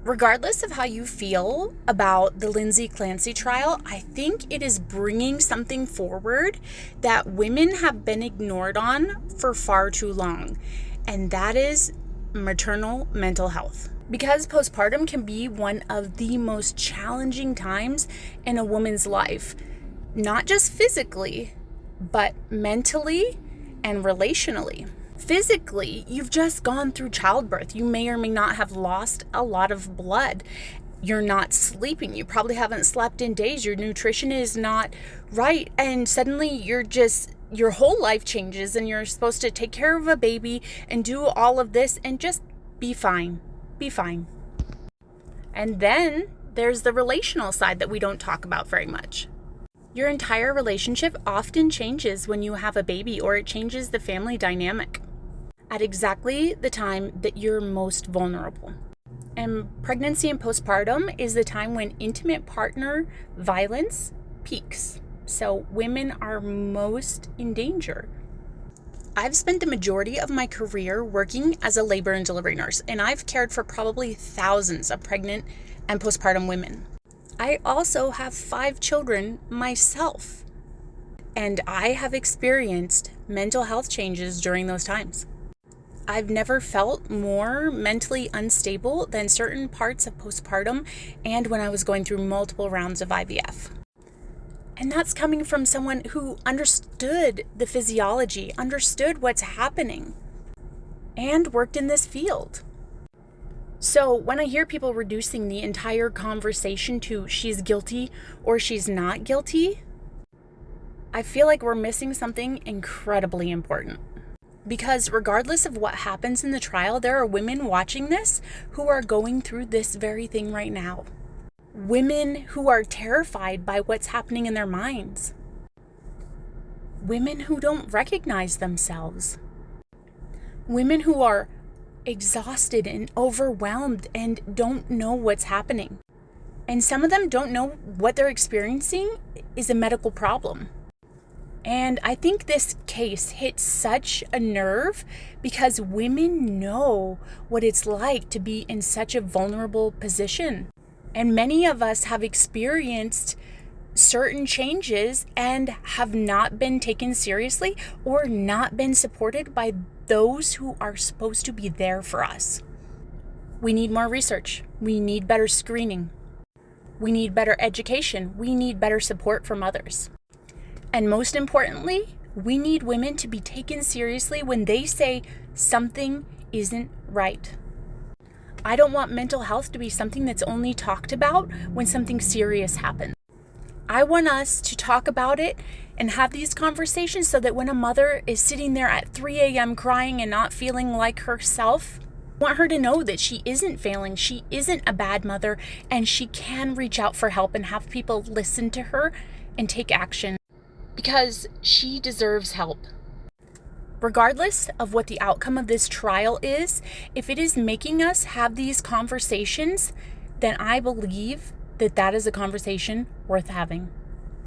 Regardless of how you feel about the Lindsay Clancy trial, I think it is bringing something forward that women have been ignored on for far too long, and that is maternal mental health. Because postpartum can be one of the most challenging times in a woman's life, not just physically, but mentally and relationally. Physically, you've just gone through childbirth. You may or may not have lost a lot of blood. You're not sleeping. You probably haven't slept in days. Your nutrition is not right. And suddenly your whole life changes and you're supposed to take care of a baby and do all of this and just be fine. Be fine. And then there's the relational side that we don't talk about very much. Your entire relationship often changes when you have a baby, or it changes the family dynamic at exactly the time that you're most vulnerable. And pregnancy and postpartum is the time when intimate partner violence peaks. So women are most in danger. I've spent the majority of my career working as a labor and delivery nurse, and I've cared for probably thousands of pregnant and postpartum women. I also have 5 children myself, and I have experienced mental health changes during those times. I've never felt more mentally unstable than certain parts of postpartum and when I was going through multiple rounds of IVF. And that's coming from someone who understood the physiology, understood what's happening, and worked in this field. So when I hear people reducing the entire conversation to she's guilty or she's not guilty, I feel like we're missing something incredibly important. Because regardless of what happens in the trial, there are women watching this who are going through this very thing right now. Women who are terrified by what's happening in their minds. Women who don't recognize themselves. Women who are exhausted and overwhelmed and don't know what's happening. And some of them don't know what they're experiencing is a medical problem. And I think this case hits such a nerve because women know what it's like to be in such a vulnerable position. And many of us have experienced certain changes and have not been taken seriously or not been supported by those who are supposed to be there for us. We need more research. We need better screening. We need better education. We need better support from others. And most importantly, we need women to be taken seriously when they say something isn't right. I don't want mental health to be something that's only talked about when something serious happens. I want us to talk about it and have these conversations so that when a mother is sitting there at 3 a.m. crying and not feeling like herself, I want her to know that she isn't failing, she isn't a bad mother, and she can reach out for help and have people listen to her and take action because she deserves help. Regardless of what the outcome of this trial is, if it is making us have these conversations, then I believe that is a conversation worth having.